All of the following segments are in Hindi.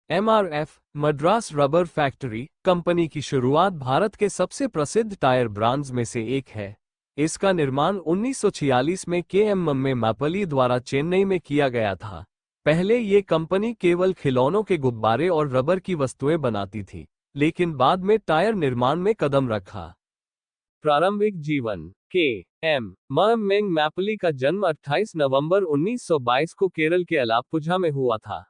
MRF Madras rubber factory company की शुरुआत भारत के सबसे प्रसिद्ध टायर ब्रांड्स में से एक है। इसका निर्माण 1946 में के.एम. मैपली द्वारा चेन्नई में किया गया था। पहले ये कंपनी केवल खिलौनों के गुब्बारे और रबर की वस्तुएं बनाती थी, लेकिन बाद में टायर निर्माण में कदम रखा। प्रारंभिक जीवन के.एम. मैपली का जन्म 28 नवंबर 1922 को केरल के अलाप्पुझा में हुआ था।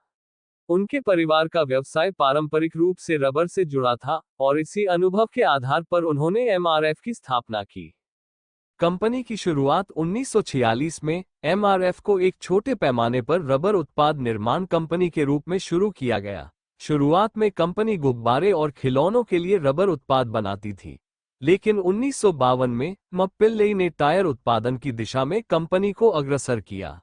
उनके परिवार का व्यवसाय पारंपरिक रूप से रबर से जुड़ा था और इसी अनुभव के आधार पर उन्होंने एमआरएफ की स्थापना की। कंपनी की शुरुआत 1946 में एमआरएफ को एक छोटे पैमाने पर रबर उत्पाद निर्माण कंपनी के रूप में शुरू किया गया। शुरुआत में कंपनी गुब्बारे और खिलौनों के लिए रबर उत्पाद बनाती थी, लेकिन 1952 में मैपली ने टायर उत्पादन की दिशा में कंपनी को अग्रसर किया।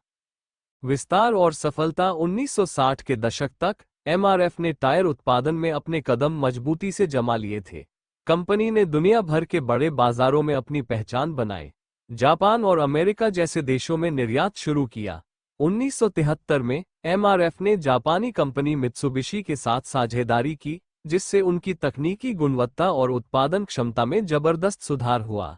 विस्तार और सफलता 1960 के दशक तक एमआरएफ ने टायर उत्पादन में अपने कदम मजबूती से जमा लिए थे। कंपनी ने दुनिया भर के बड़े बाजारों में अपनी पहचान बनाई। जापान और अमेरिका जैसे देशों में निर्यात शुरू किया। 1973 में एमआरएफ ने जापानी कंपनी मित्सुबिशी के साथ साझेदारी की, जिससे उनकी तकनीकी गुणवत्ता और उत्पादन क्षमता में जबरदस्त सुधार हुआ।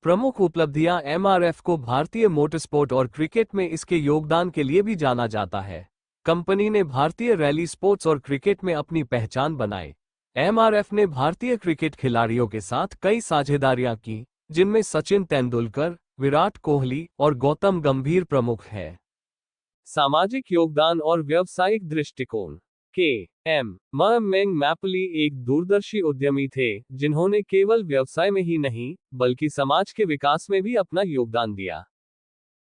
प्रमुख उपलब्धियां एमआरएफ को भारतीय मोटरस्पोर्ट और क्रिकेट में इसके योगदान के लिए भी जाना जाता है। कंपनी ने भारतीय रैली स्पोर्ट्स और क्रिकेट में अपनी पहचान बनाई। एमआरएफ ने भारतीय क्रिकेट खिलाड़ियों के साथ कई साझेदारियां की, जिनमें सचिन तेंदुलकर, विराट कोहली और गौतम गंभीर प्रमुख हैं। सामाजिक योगदान और व्यावसायिक दृष्टिकोण के.एम. मैपली एक दूरदर्शी उद्यमी थे, जिन्होंने केवल व्यवसाय में ही नहीं, बल्कि समाज के विकास में भी अपना योगदान दिया।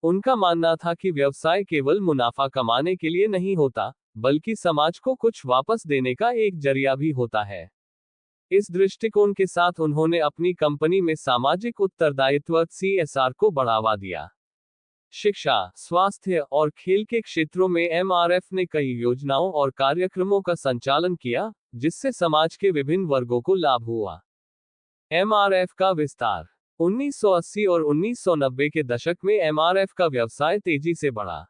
उनका मानना था कि व्यवसाय केवल मुनाफा कमाने के लिए नहीं होता, बल्कि समाज को कुछ वापस देने का एक जरिया भी होता है। इस दृष्टिकोण के साथ उन्होंने अपनी कंपनी में सामाजिक उत्तरदायित्व (CSR) को बढ़ावा दिया। शिक्षा, स्वास्थ्य और खेल के क्षेत्रों में एमआरएफ ने कई योजनाओं और कार्यक्रमों का संचालन किया, जिससे समाज के विभिन्न वर्गों को लाभ हुआ। एमआरएफ का विस्तार 1980 और 1990 के दशक में एमआरएफ का व्यवसाय तेजी से बढ़ा।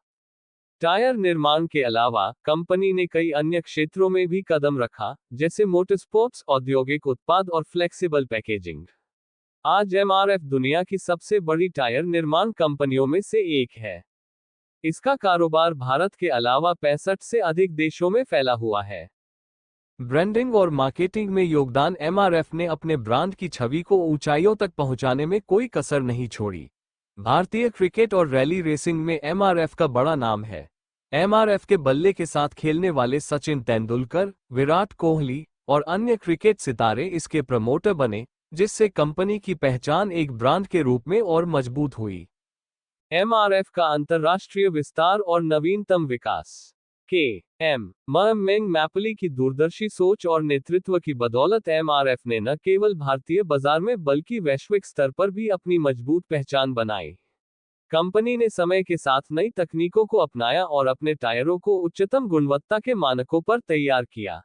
टायर निर्माण के अलावा कंपनी ने कई अन्य क्षेत्रों में भी कदम रखा, जैसे मोटरस्पोर्ट्स, औद्योगिक उत्पाद और फ्लेक्सिबल पैकेजिंग। आज एमआरएफ दुनिया की सबसे बड़ी टायर निर्माण कंपनियों में से एक है। इसका कारोबार भारत के अलावा 65 से अधिक देशों में फैला हुआ है। ब्रांडिंग और मार्केटिंग में योगदान एमआरएफ ने अपने ब्रांड की छवि को ऊंचाइयों तक पहुंचाने में कोई कसर नहीं छोड़ी। भारतीय क्रिकेट और रैली रेसिंग में एमआरएफ का बड़ा नाम है। एमआरएफ के बल्ले के साथ खेलने वाले सचिन तेंदुलकर, विराट कोहली और अन्य क्रिकेट सितारे इसके प्रमोटर बने, जिससे कंपनी की पहचान एक ब्रांड के रूप में और मजबूत हुई। एमआरएफ का अंतर्राष्ट्रीय विस्तार और नवीनतम विकास के.एम. मैपली की दूरदर्शी सोच और नेतृत्व की बदौलत एमआरएफ ने न केवल भारतीय बाजार में बल्कि वैश्विक स्तर पर भी अपनी मजबूत पहचान बनाई। कंपनी ने समय के साथ नई तकनीकों को अपनाया और अपने टायरों को उच्चतम गुणवत्ता के मानकों पर तैयार किया।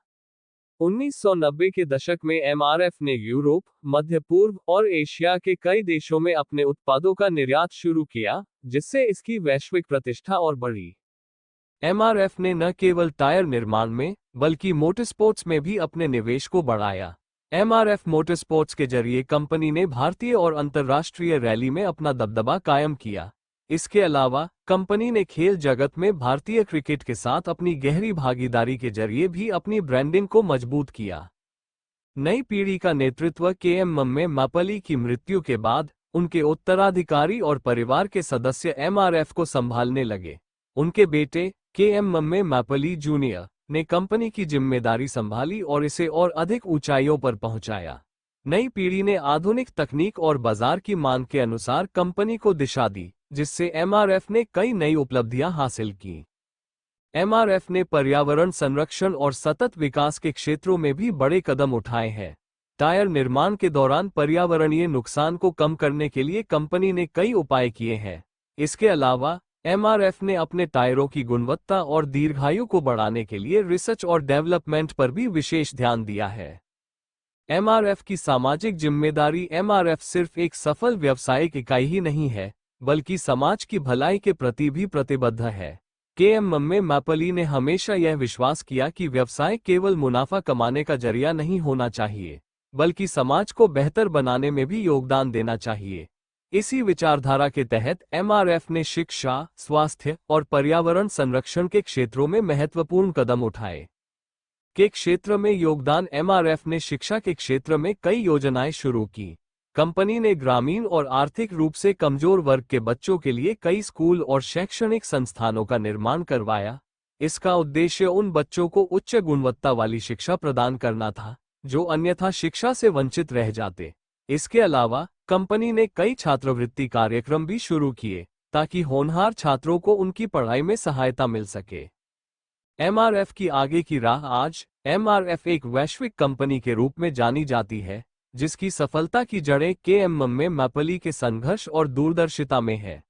1990 के दशक में एमआरएफ ने यूरोप, मध्य पूर्व और एशिया के कई देशों में अपने उत्पादों का निर्यात शुरू किया, जिससे इसकी वैश्विक प्रतिष्ठा और बढ़ी। एमआरएफ ने न केवल टायर निर्माण में, बल्कि मोटरस्पोर्ट्स में भी अपने निवेश को बढ़ाया। एमआरएफ मोटरस्पोर्ट्स के जरिए कंपनी ने भारतीय और अंतर्राष्ट्रीय रैली में अपना दबदबा कायम किया। इसके अलावा कंपनी ने खेल जगत में भारतीय क्रिकेट के साथ अपनी गहरी भागीदारी के जरिए भी अपनी ब्रांडिंग को मजबूत किया। नई पीढ़ी का नेतृत्व के.एम. मैपली की मृत्यु के बाद उनके उत्तराधिकारी और परिवार के सदस्य एमआरएफ को संभालने लगे। उनके बेटे के.एम. मैपली जूनियर ने कंपनी की जिम्मेदारी संभाली और इसे और अधिक ऊंचाइयों पर पहुंचाया। नई पीढ़ी ने आधुनिक तकनीक और बाजार की मांग के अनुसार कंपनी को दिशा दी, जिससे एमआरएफ ने कई नई उपलब्धियां हासिल की। एमआरएफ ने पर्यावरण संरक्षण और सतत विकास के क्षेत्रों में भी बड़े कदम उठाए हैं। टायर निर्माण के दौरान पर्यावरणीय नुकसान को कम करने के लिए कंपनी ने कई उपाय किए हैं। इसके अलावा एमआरएफ ने अपने टायरों की गुणवत्ता और दीर्घायु को बढ़ाने के लिए रिसर्च और डेवलपमेंट पर भी विशेष ध्यान दिया है। एमआरएफ की सामाजिक जिम्मेदारी एमआरएफ सिर्फ एक सफल व्यावसायिक इकाई ही नहीं है, बल्कि समाज की भलाई के प्रति भी प्रतिबद्ध है। के.एम. मैपली ने हमेशा यह विश्वास किया कि व्यवसाय केवल मुनाफा कमाने का जरिया नहीं होना चाहिए, बल्कि समाज को बेहतर बनाने में भी योगदान देना चाहिए। इसी विचारधारा के तहत एमआरएफ ने शिक्षा, स्वास्थ्य और पर्यावरण संरक्षण के क्षेत्रों में महत्वपूर्ण कदम उठाए। के क्षेत्र में योगदान एमआरएफ ने शिक्षा के क्षेत्र में कई योजनाएं शुरू की। कंपनी ने ग्रामीण और आर्थिक रूप से कमजोर वर्ग के बच्चों के लिए कई स्कूल और शैक्षणिक संस्थानों का निर्माण करवाया। इसका उद्देश्य उन बच्चों को उच्च गुणवत्ता वाली शिक्षा प्रदान करना था, जो अन्यथा शिक्षा से वंचित रह जाते। इसके अलावा कंपनी ने कई छात्रवृत्ति कार्यक्रम भी शुरू किए, ताकि होनहार छात्रों को उनकी पढ़ाई में सहायता मिल सके। एमआरएफ की आगे की राह। आज एमआरएफ एक वैश्विक कंपनी के रूप में जानी जाती है, जिसकी सफलता की जड़ें के.एम. मैपली के संघर्ष और दूरदर्शिता में है।